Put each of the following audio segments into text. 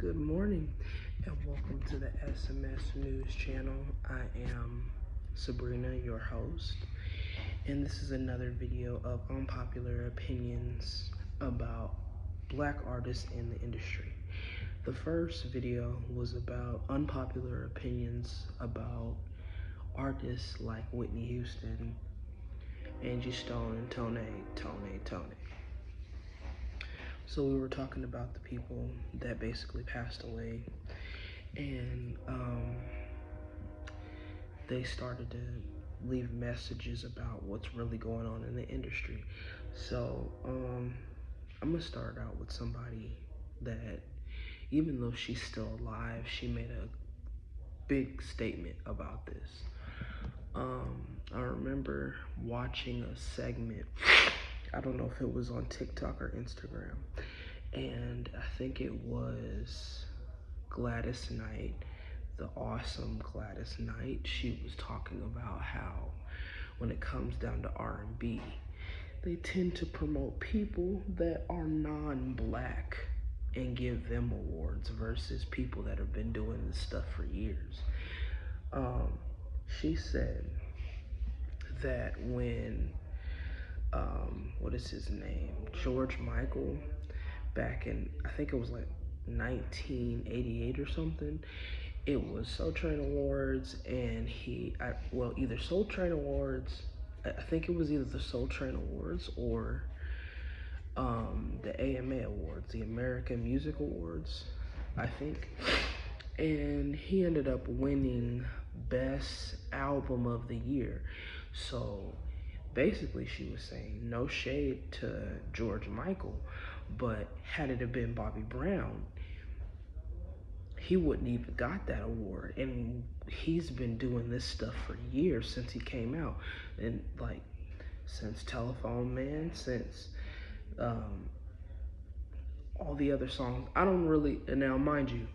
Good morning and welcome to the SMS News channel. I am Sabrina, your host, and this is another video of unpopular opinions about black artists in the industry. The first video was about unpopular opinions about artists like Whitney Houston, Angie Stone, and Tone. So we were talking about the people that basically passed away, and they started to leave messages about what's really going on in the industry. So I'm gonna start out with somebody that, even though she's still alive, she made a big statement about this. I remember watching a segment, I don't know if it was on TikTok or Instagram, and I think it was Gladys Knight, the awesome Gladys Knight. She was talking about how when it comes down to R&B, they tend to promote people that are non-black and give them awards versus people that have been doing this stuff for years. She said that when what is his name, George Michael, back in, I think it was like 1988 or something, it was Soul Train Awards, and either Soul Train Awards, I think it was either the Soul Train Awards or the AMA Awards, the American Music Awards, I think. And he ended up winning Best Album of the Year. So basically she was saying, no shade to George Michael, but had it have been Bobby Brown, he wouldn't even got that award. And he's been doing this stuff for years, since he came out, and like since Telephone Man, since all the other songs. I don't really, and now mind you,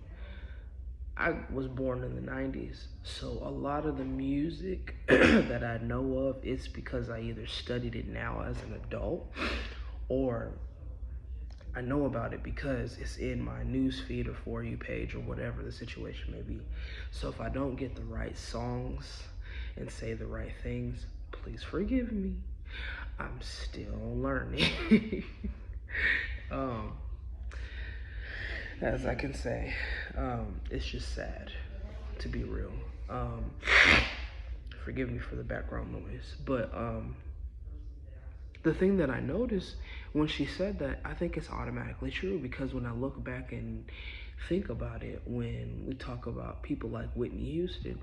I was born in the 90s, so a lot of the music that I know of, it's because I either studied it now as an adult, or I know about it because it's in my news feed or For You page or whatever the situation may be. So if I don't get the right songs and say the right things, please forgive me. I'm still learning. As I can say, it's just sad, to be real. Forgive me for the background noise, but the thing that I noticed when she said that, I think it's automatically true, because when I look back and think about it, when we talk about people like Whitney Houston,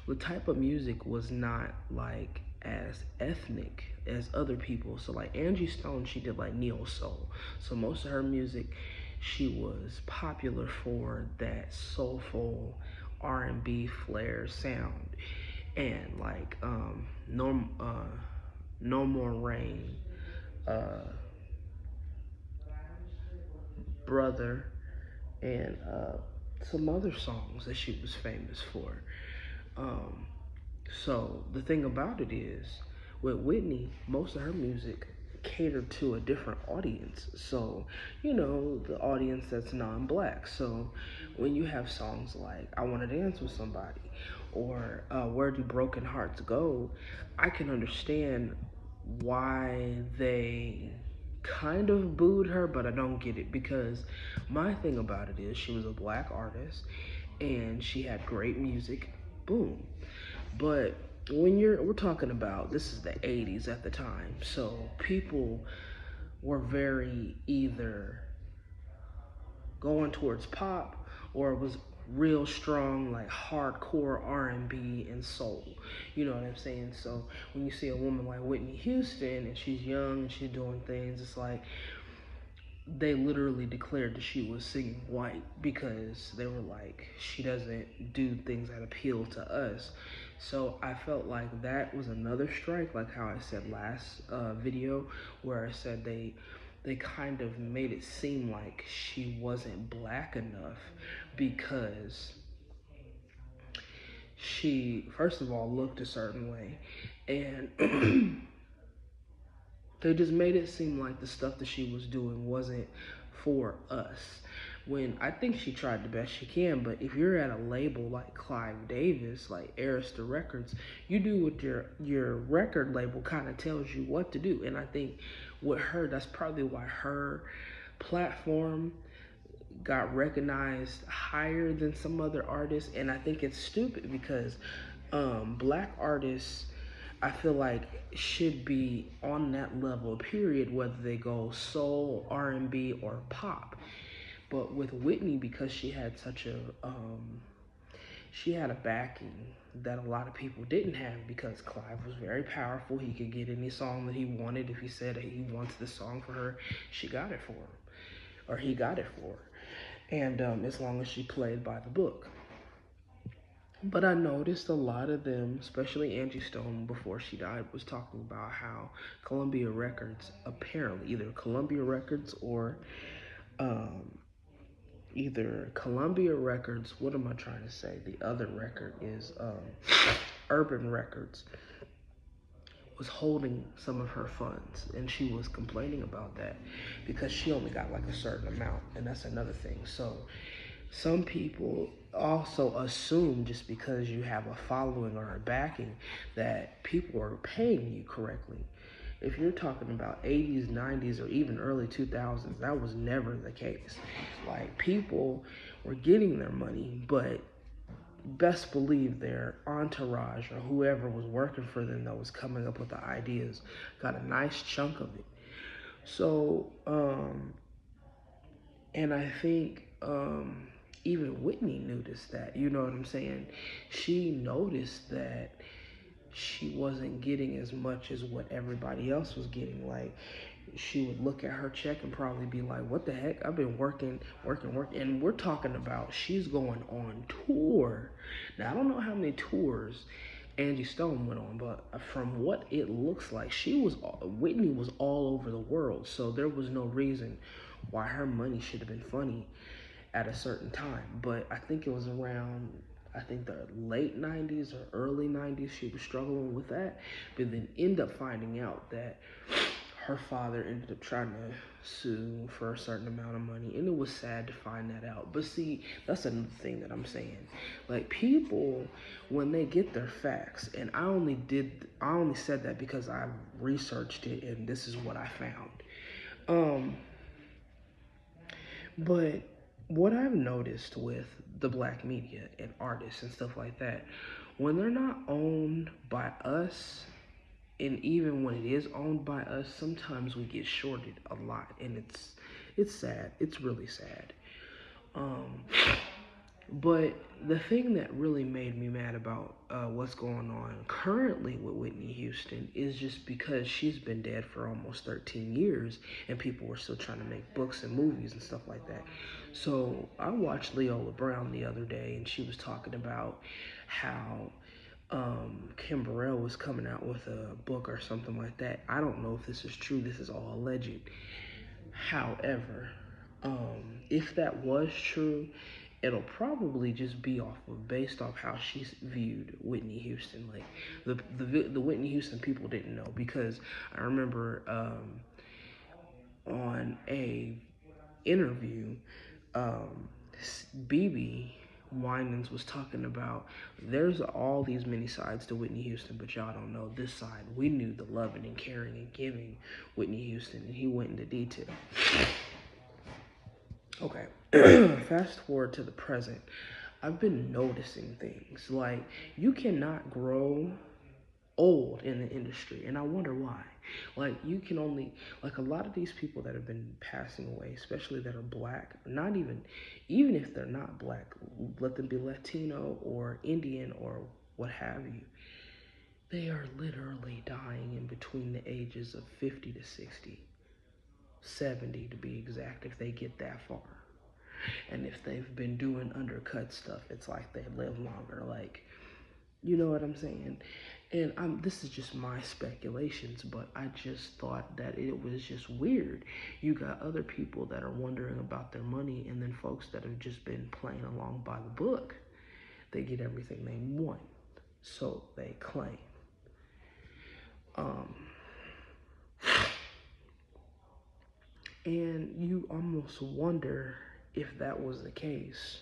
the type of music was not like as ethnic as other people. So like Angie Stone, she did like neo soul. So most of her music, she was popular for that soulful R&B flair sound. And like No More Rain, Brother, and some other songs that she was famous for. So the thing about it is, with Whitney, most of her music catered to a different audience. So, the audience that's non-black. So when you have songs like I Wanna Dance with Somebody, or Where Do Broken Hearts Go, I can understand why they kind of booed her, but I don't get it, because my thing about it is, she was a black artist and she had great music, boom. But when we're talking about, this is the 80s at the time, so people were very either going towards pop, or it was real strong like hardcore R&B and soul. You know what I'm saying? So when you see a woman like Whitney Houston and she's young and she's doing things, it's like they literally declared that she was singing white, because they were like, she doesn't do things that appeal to us. So I felt like that was another strike, like how I said last video, where I said they kind of made it seem like she wasn't black enough, because she, first of all, looked a certain way, and they just made it seem like the stuff that she was doing wasn't for us. when I think she tried the best she can, but if you're at a label like Clive Davis, like Arista Records, you do what your record label kind of tells you what to do. And I think with her, that's probably why her platform got recognized higher than some other artists. And I think it's stupid because black artists, I feel like, should be on that level, period, whether they go soul, R&B, or pop. But with Whitney, because she had a backing that a lot of people didn't have, because Clive was very powerful. He could get any song that he wanted. If he said he wants this song for her, she got it for him, or he got it for her. And as long as she played by the book. But I noticed a lot of them, especially Angie Stone, before she died, was talking about how Columbia Records, apparently, um, either Columbia Records, what am I trying to say? The other record is Urban Records, was holding some of her funds, and she was complaining about that because she only got like a certain amount, and that's another thing. So some people also assume, just because you have a following or a backing, that people are paying you correctly. If you're talking about 80s, 90s, or even early 2000s, that was never the case. Like, people were getting their money, but best believe their entourage or whoever was working for them that was coming up with the ideas got a nice chunk of it. So, and I think even Whitney noticed that. You know what I'm saying? She noticed that she wasn't getting as much as what everybody else was getting. Like, she would look at her check and probably be like, what the heck? I've been working. And we're talking about she's going on tour. Now, I don't know how many tours Angie Stone went on, but from what it looks like, Whitney was all over the world. So there was no reason why her money should have been funny at a certain time. But I think it was around, I think, the late 90s or early 90s, she was struggling with that, but then end up finding out that her father ended up trying to sue for a certain amount of money, and it was sad to find that out. But see, that's another thing that I'm saying. Like, people, when they get their facts, and I only said that because I researched it and this is what I found. Um, but what I've noticed with the black media and artists and stuff like that, when they're not owned by us, and even when it is owned by us, sometimes we get shorted a lot, and it's sad. It's really sad. Um, but the thing that really made me mad about what's going on currently with Whitney Houston is just because she's been dead for almost 13 years, and people were still trying to make books and movies and stuff like that. So I watched Leola Brown the other day, and she was talking about how Kim Burrell was coming out with a book or something like that. I don't know if this is true. This is all alleged. However, if that was true, it'll probably just be based off how she's viewed Whitney Houston. Like, the Whitney Houston people didn't know, because I remember on a interview, BB Winans was talking about, there's all these many sides to Whitney Houston, but y'all don't know this side. We knew the loving and caring and giving Whitney Houston, and he went into detail. Okay, fast forward to the present. I've been noticing things like, you cannot grow old in the industry, and I wonder why. Like, you can only, like, a lot of these people that have been passing away, especially that are black, not even if they're not black, let them be Latino or Indian or what have you, they are literally dying in between the ages of 50 to 60, 70 to be exact, if they get that far. And if they've been doing undercut stuff, it's like they live longer. Like, you know what I'm saying? And this is just my speculations, but I just thought that it was just weird. You got other people that are wondering about their money, and then folks that have just been playing along by the book, they get everything they want, so they claim. Um, and you almost wonder if that was the case,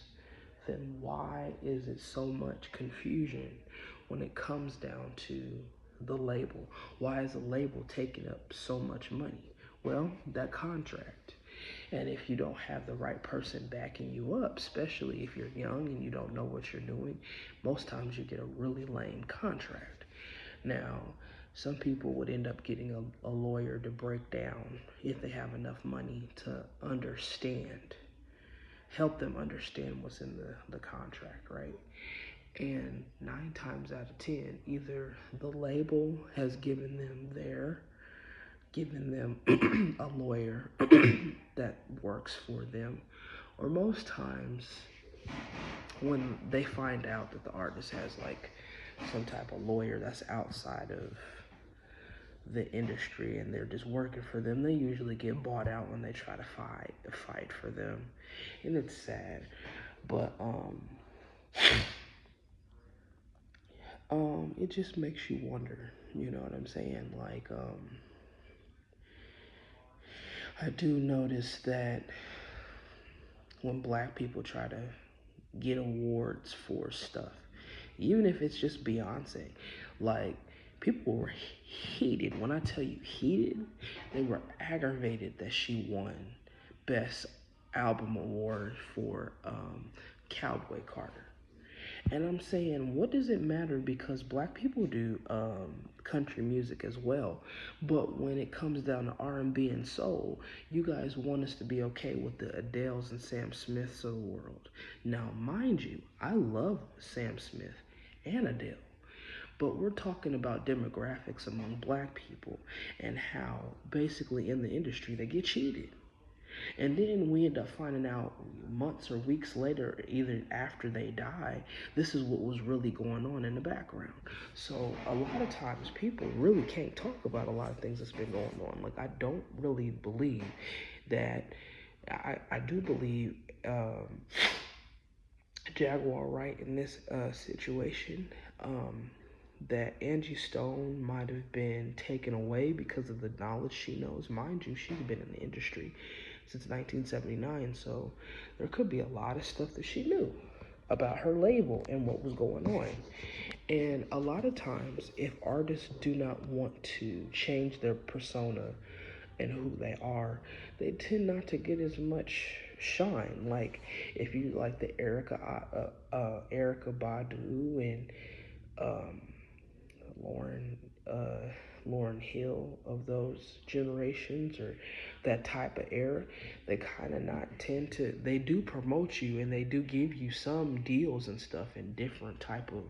then why is it so much confusion when it comes down to the label? Why is the label taking up so much money? Well, that contract. And if you don't have the right person backing you up, especially if you're young and you don't know what you're doing, most times you get a really lame contract. Now, some people would end up getting a lawyer to break down if they have enough money to understand, help them understand what's in the contract, right? And 9 times out of 10, either the label has given them a lawyer that works for them, or most times when they find out that the artist has like some type of lawyer that's outside of the industry and they're just working for them, they usually get bought out when they try to fight for them, and it's sad. But it just makes you wonder, you know what I'm saying? Like, I do notice that when black people try to get awards for stuff, even if it's just Beyonce, like, people were heated. When I tell you heated, they were aggravated that she won Best Album Award for Cowboy Carter. And I'm saying, what does it matter? Because black people do country music as well, but when it comes down to R&B and soul, you guys want us to be okay with the Adeles and Sam Smiths of the world. Now, mind you, I love Sam Smith and Adele, but we're talking about demographics among black people and how basically in the industry they get cheated. And then we end up finding out months or weeks later, either after they die, this is what was really going on in the background. So a lot of times people really can't talk about a lot of things that's been going on. Like, I don't really believe that, I do believe Jaguar Wright in this situation, that Angie Stone might have been taken away because of the knowledge she knows. Mind you, she's been in the industry since 1979, so there could be a lot of stuff that she knew about her label and what was going on. And a lot of times, if artists do not want to change their persona and who they are, they tend not to get as much shine. Like, if you like the Erica Badu and um, Lauren Lauren Hill of those generations, or that type of era, they kind of not tend to. They do promote you and they do give you some deals and stuff in different type of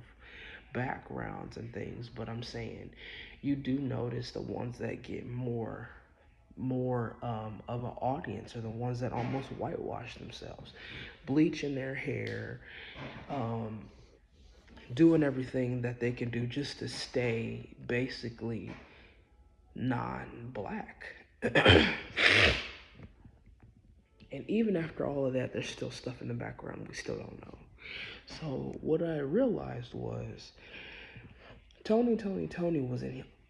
backgrounds and things. But I'm saying, you do notice the ones that get more of an audience are the ones that almost whitewash themselves, bleaching their hair, um, doing everything that they can do just to stay basically non-black. And even after all of that, there's still stuff in the background we still don't know. So what I realized was Tony was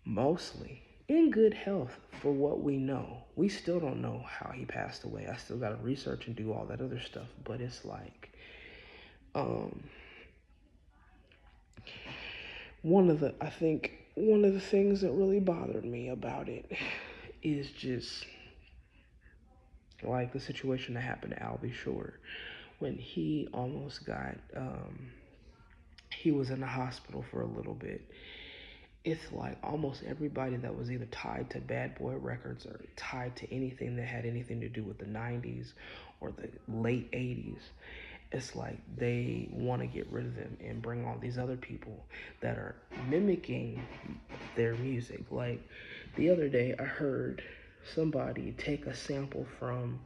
mostly in good health for what we know. We still don't know how he passed away. I still got to research and do all that other stuff. But it's like, um, I think one of the things that really bothered me about it is just like the situation that happened to Albie Shore when he almost got, he was in the hospital for a little bit. It's like almost everybody that was either tied to Bad Boy Records or tied to anything that had anything to do with the 90s or the late 80s, it's like they want to get rid of them and bring all these other people that are mimicking their music. Like, the other day, I heard somebody take a sample from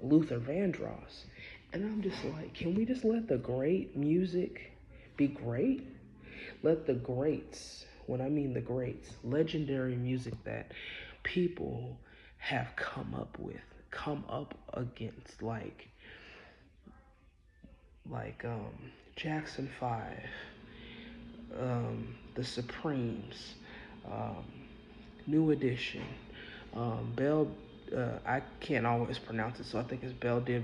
Luther Vandross, and I'm just like, can we just let the great music be great? Let the greats, when I mean the greats, legendary music that people have come up against, like Jackson 5, the Supremes, um, New Edition, Bell. I can't always pronounce it, so I think it's Bell Dib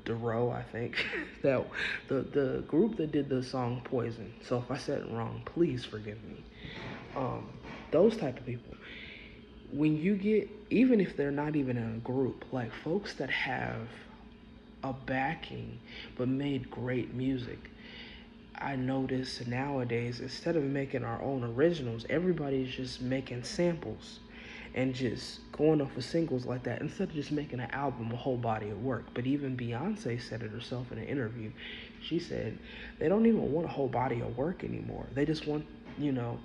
Duro, I think. That the group that did the song Poison. So if I said it wrong, please forgive me. Um, those type of people. When you get, even if they're not even in a group, like folks that have a backing but made great music. I notice nowadays, instead of making our own originals, everybody's just making samples and just going off of singles like that instead of just making an album, a whole body of work. But even Beyonce said it herself in an interview. She said they don't even want a whole body of work anymore. They just want, you know,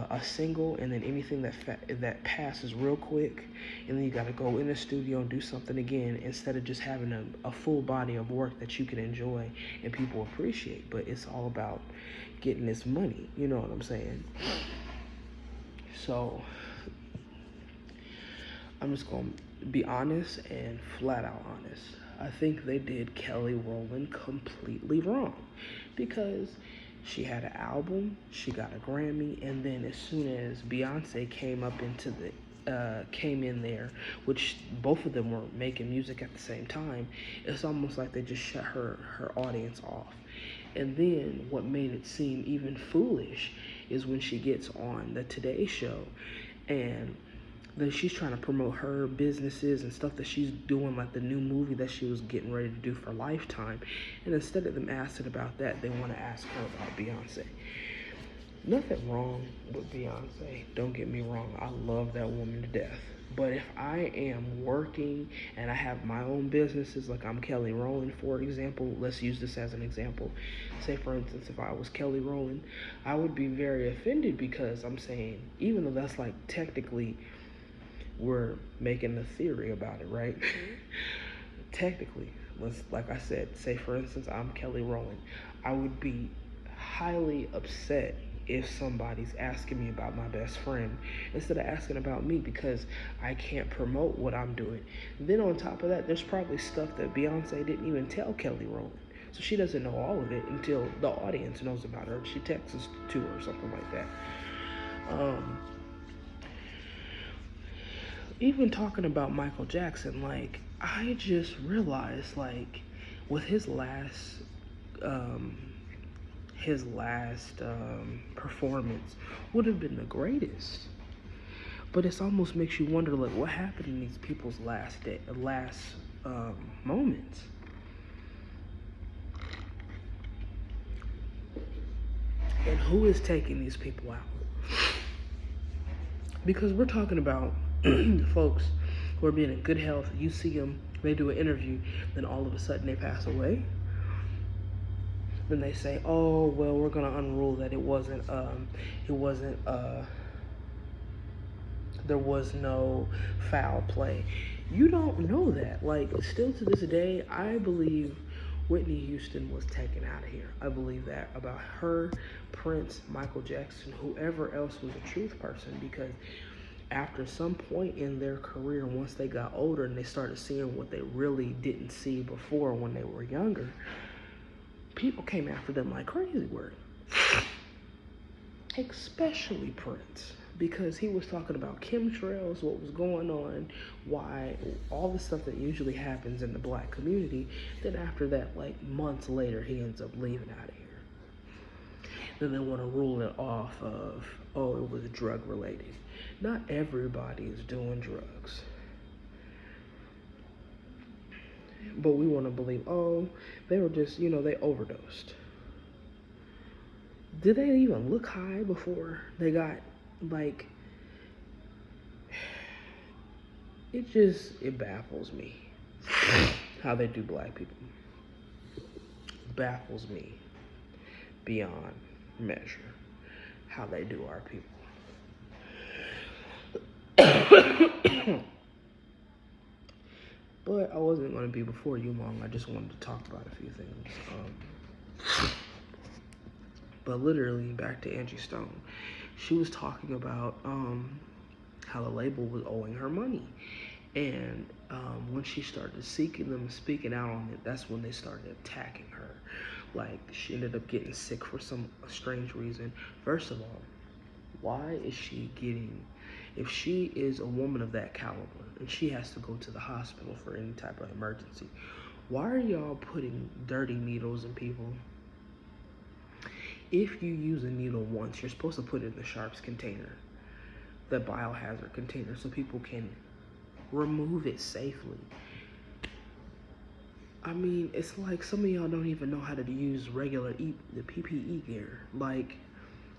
a single, and then anything that passes real quick, and then you got to go in the studio and do something again instead of just having a full body of work that you can enjoy and people appreciate. But it's all about getting this money, you know what I'm saying? So I'm just going to be honest and flat out honest. I think they did Kelly Rowland completely wrong because she had an album, she got a Grammy, and then as soon as Beyonce came in there, which both of them were making music at the same time, it's almost like they just shut her audience off. And then what made it seem even foolish is when she gets on the Today Show and then she's trying to promote her businesses and stuff that she's doing, like the new movie that she was getting ready to do for Lifetime. And instead of them asking about that, they want to ask her about Beyonce. Nothing wrong with Beyonce. Don't get me wrong. I love that woman to death. But if I am working and I have my own businesses, like I'm Kelly Rowland, for example, let's use this as an example. Say, for instance, if I was Kelly Rowland, I would be very offended because I'm saying, even though that's like technically we're making a theory about it, right? Technically, let's, like I said, say for instance, I'm Kelly Rowland. I would be highly upset if somebody's asking me about my best friend instead of asking about me because I can't promote what I'm doing. Then on top of that, there's probably stuff that Beyonce didn't even tell Kelly Rowland. So she doesn't know all of it until the audience knows about her. She texts us to her or something like that. Even talking about Michael Jackson, like I just realized, like with um, his last performance would have been the greatest. But it almost makes you wonder, like, what happened in these people's last moments. And who is taking these people out? Because we're talking about folks who are being in good health. You see them, they do an interview, then all of a sudden they pass away. Then they say, "Oh, well, we're gonna unrule that there was no foul play." You don't know that. Like, still to this day, I believe Whitney Houston was taken out of here. I believe that about her, Prince, Michael Jackson, whoever else was a truth person, because after some point in their career, once they got older and they started seeing what they really didn't see before when they were younger, people came after them like crazy word. Especially Prince, because he was talking about chemtrails, what was going on, why, all the stuff that usually happens in the black community. Then after that, like months later, he ends up leaving out of here. Then they want to rule it off of, oh, it was drug related. Not everybody is doing drugs. But we want to believe, oh, they were just, they overdosed. Did they even look high before they got, like, it baffles me how they do black people. Baffles me beyond measure how they do our people. But I wasn't going to be before you long. I just wanted to talk about a few things. But literally, back to Angie Stone. She was talking about how the label was owing her money. And when she started seeking them and speaking out on it, that's when they started attacking her. Like, she ended up getting sick for some strange reason. First of all, why is she getting, if she is a woman of that caliber and she has to go to the hospital for any type of emergency, Why are y'all putting dirty needles in people? If you use a needle once, you're supposed to put it in the sharps container, the biohazard container, so people can remove it safely. I mean, it's like some of y'all don't even know how to use regular the PPE gear. Like,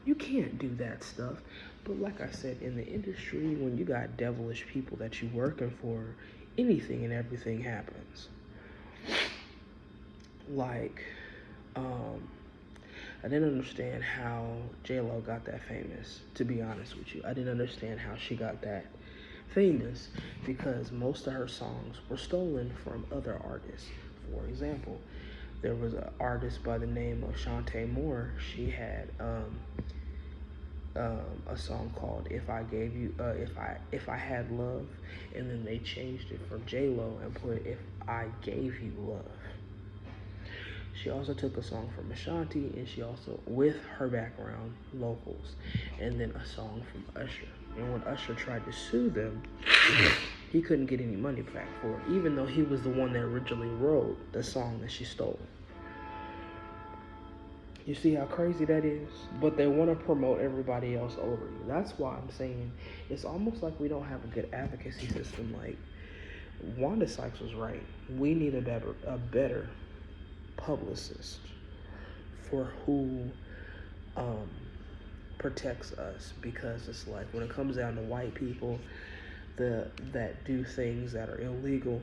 you can't do that stuff. But like I said, in the industry, when you got devilish people that you working for, anything and everything happens. Like, I didn't understand how J-Lo got that famous, to be honest with you. I didn't understand how she got that famous because most of her songs were stolen from other artists. For example, there was an artist by the name of Shantae Moore. She had a song called "If I Gave You," if I Had Love, and then they changed it from J Lo and put "If I Gave You Love." She also took a song from Ashanti, and she also, with her background, locals, and then a song from Usher. And when Usher tried to sue them, he couldn't get any money back for it, even though he was the one that originally wrote the song that she stole. You see how crazy that is? But they want to promote everybody else over you. That's why I'm saying it's almost like we don't have a good advocacy system. Like, Wanda Sykes was right. We need a better publicist for who protects us, because it's like when it comes down to white people that do things that are illegal,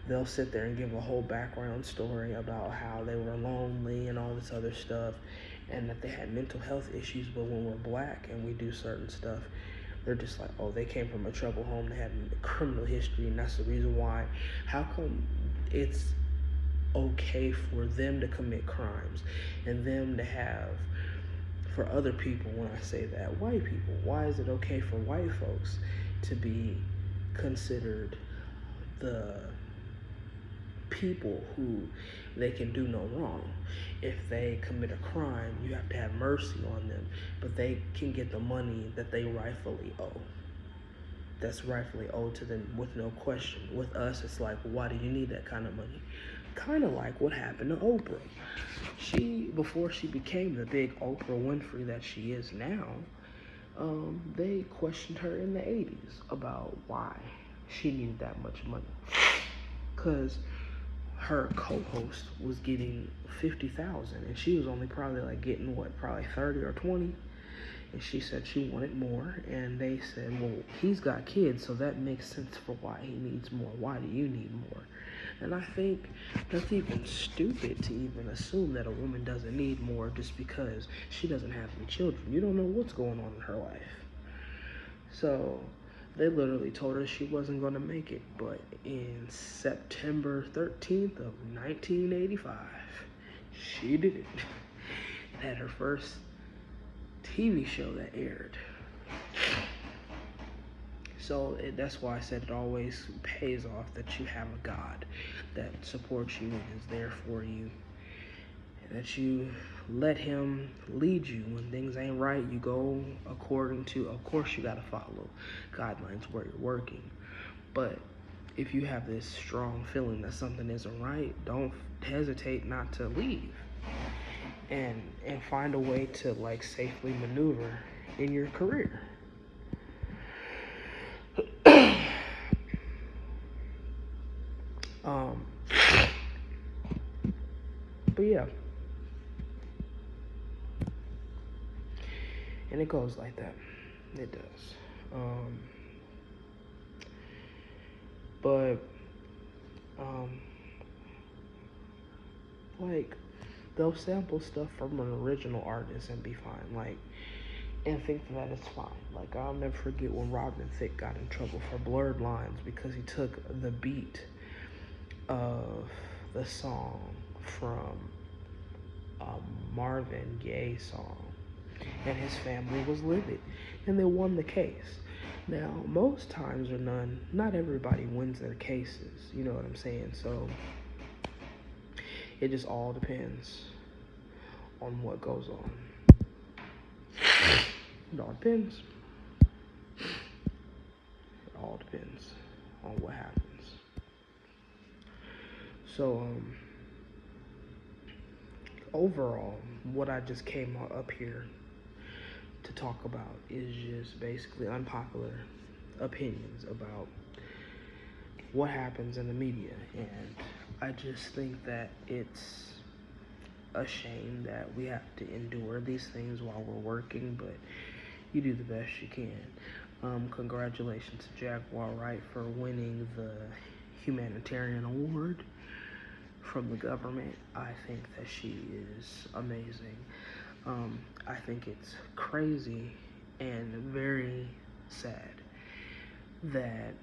they'll sit there and give a whole background story about how they were lonely and all this other stuff and that they had mental health issues. But when we're black and we do certain stuff, they're just like, oh, they came from a troubled home, they had a criminal history, and that's the reason why. How come it's okay for them to commit crimes and them to have, for other people, when I say that, white people, why is it okay for white folks to be considered the people who they can do no wrong? If they commit a crime, you have to have mercy on them, but they can get the money that they rightfully owe, that's rightfully owed to them with no question. With us, it's like, why do you need that kind of money? Kind of like what happened to Oprah. Before she became the big Oprah Winfrey that she is now, they questioned her in the 80s about why she needed that much money. Because her co-host was getting 50,000 and she was only probably like getting probably 30 or 20. And she said she wanted more, and they said, well, he's got kids, so that makes sense for why he needs more. Why do you need more? And I think that's even stupid to even assume that a woman doesn't need more just because she doesn't have any children. You don't know what's going on in her life. So they literally told her she wasn't going to make it. But in September 13th of 1985, she did it. Had her first TV show that aired. So that's why I said it always pays off that you have a God that supports you and is there for you, and that you let him lead you. When things ain't right, you go according to, of course you got to follow guidelines where you're working, but if you have this strong feeling that something isn't right, don't hesitate not to leave and find a way to like safely maneuver in your career. But yeah, and it goes like that. It does. But like they'll sample stuff from an original artist and be fine. Like, and think that it's fine. Like, I'll never forget when Robin Thicke got in trouble for Blurred Lines because he took the beat of the song from a Marvin Gaye song, and his family was livid, and they won the case. Now, most times or none, not everybody wins their cases, you know what I'm saying? So, it just all depends on what goes on. It all depends. It all depends on what happens. So, overall, what I just came up here to talk about is just basically unpopular opinions about what happens in the media. And I just think that it's a shame that we have to endure these things while we're working, but you do the best you can. Congratulations to Jaguar Wright for winning the humanitarian award from the government. I think that she is amazing. I think it's crazy and very sad that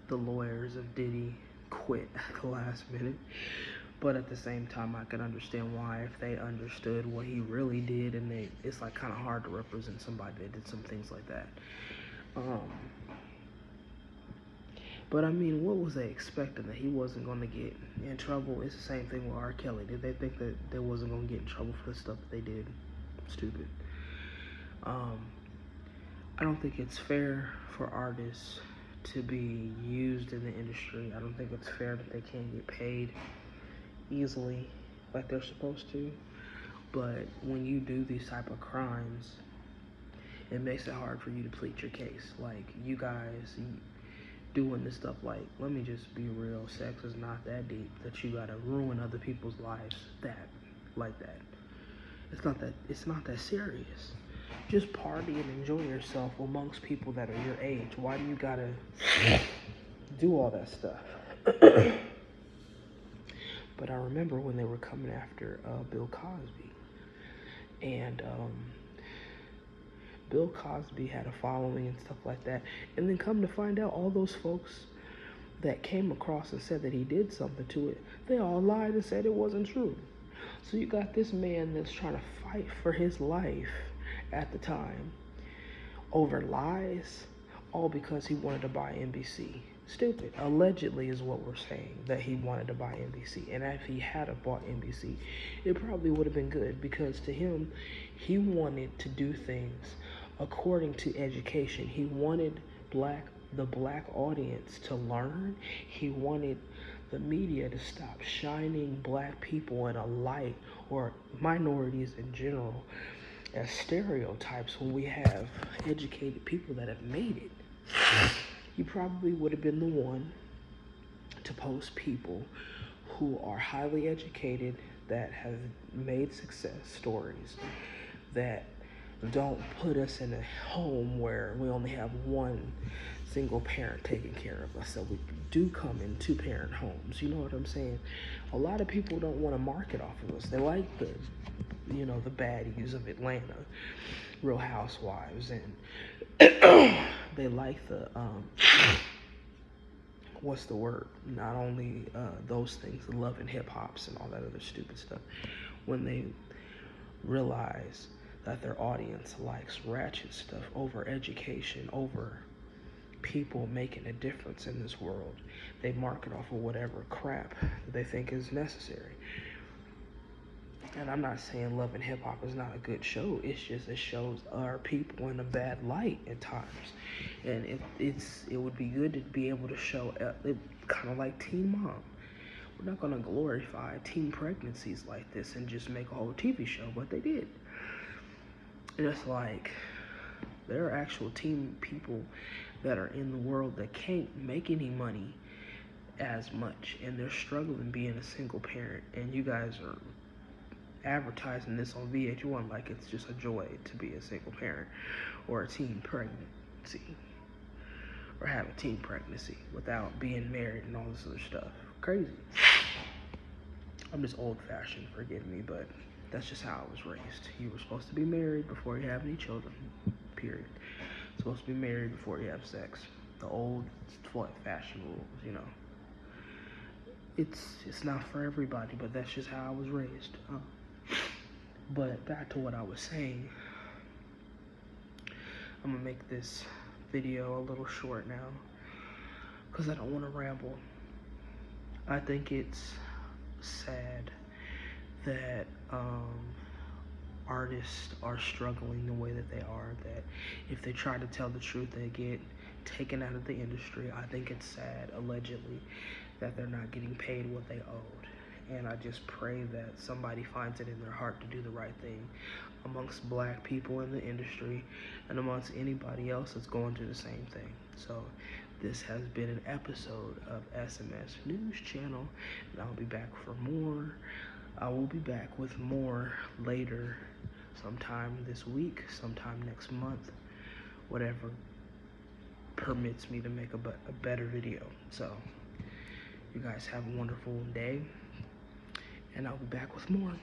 the lawyers of Diddy quit at the last minute. But at the same time, I can understand why if they understood what he really did, and it's like kind of hard to represent somebody that did some things like that. But I mean, what was they expecting, that he wasn't going to get in trouble? It's the same thing with R. Kelly. Did they think that they wasn't going to get in trouble for the stuff that they did? Stupid. I don't think it's fair for artists to be used in the industry. I don't think it's fair that they can't get paid easily like they're supposed to. But when you do these type of crimes, it makes it hard for you to plead your case. Like, you guys doing this stuff, like, let me just be real, sex is not that deep that you gotta ruin other people's lives like that. It's not that serious. Just party and enjoy yourself amongst people that are your age. Why do you gotta do all that stuff? But I remember when they were coming after Bill Cosby, and Bill Cosby had a following and stuff like that, and then come to find out, all those folks that came across and said that he did something to it, they all lied and said it wasn't true. So you got this man that's trying to fight for his life at the time over lies, all because he wanted to buy NBC. Stupid. Allegedly is what we're saying, that he wanted to buy NBC. And if he had bought NBC, it probably would have been good, because to him, he wanted to do things according to education. He wanted the black audience to learn. He wanted the media to stop shining black people in a light, or minorities in general, as stereotypes, when we have educated people that have made it. He probably would have been the one to post people who are highly educated, that have made success stories, that don't put us in a home where we only have one single parent taking care of us. So we do come in two-parent homes. You know what I'm saying? A lot of people don't want to market off of us. They like the baddies of Atlanta, Real Housewives, and they like the what's the word? Not only those things, the love and hip hops and all that other stupid stuff. When they realize that their audience likes ratchet stuff over education, over people making a difference in this world, they market off of whatever crap they think is necessary. And I'm not saying Love and Hip Hop is not a good show. It's just it shows our people in a bad light at times, and it would be good to be able to show it, kind of like Teen Mom. We're not gonna glorify teen pregnancies like this and just make a whole TV show, but they did. And it's like, there are actual teen people that are in the world that can't make any money as much, and they're struggling being a single parent, and you guys are advertising this on VH1 like it's just a joy to be a single parent or a teen pregnancy, or have a teen pregnancy without being married and all this other stuff. Crazy. I'm just old-fashioned, forgive me, but that's just how I was raised. You were supposed to be married before you have any children, period. Supposed to be married before you have sex. The old fashioned rules, It's not for everybody, but that's just how I was raised. But back to what I was saying. I'm gonna make this video a little short now, because I don't want to ramble. I think it's sad that artists are struggling the way that they are, that if they try to tell the truth, they get taken out of the industry. I think it's sad, allegedly, that they're not getting paid what they owed. And I just pray that somebody finds it in their heart to do the right thing amongst black people in the industry and amongst anybody else that's going through the same thing. So this has been an episode of SMS News Channel, and I'll be back for more. I will be back with more later, sometime this week, sometime next month, whatever permits me to make a better video. So you guys have a wonderful day, and I'll be back with more.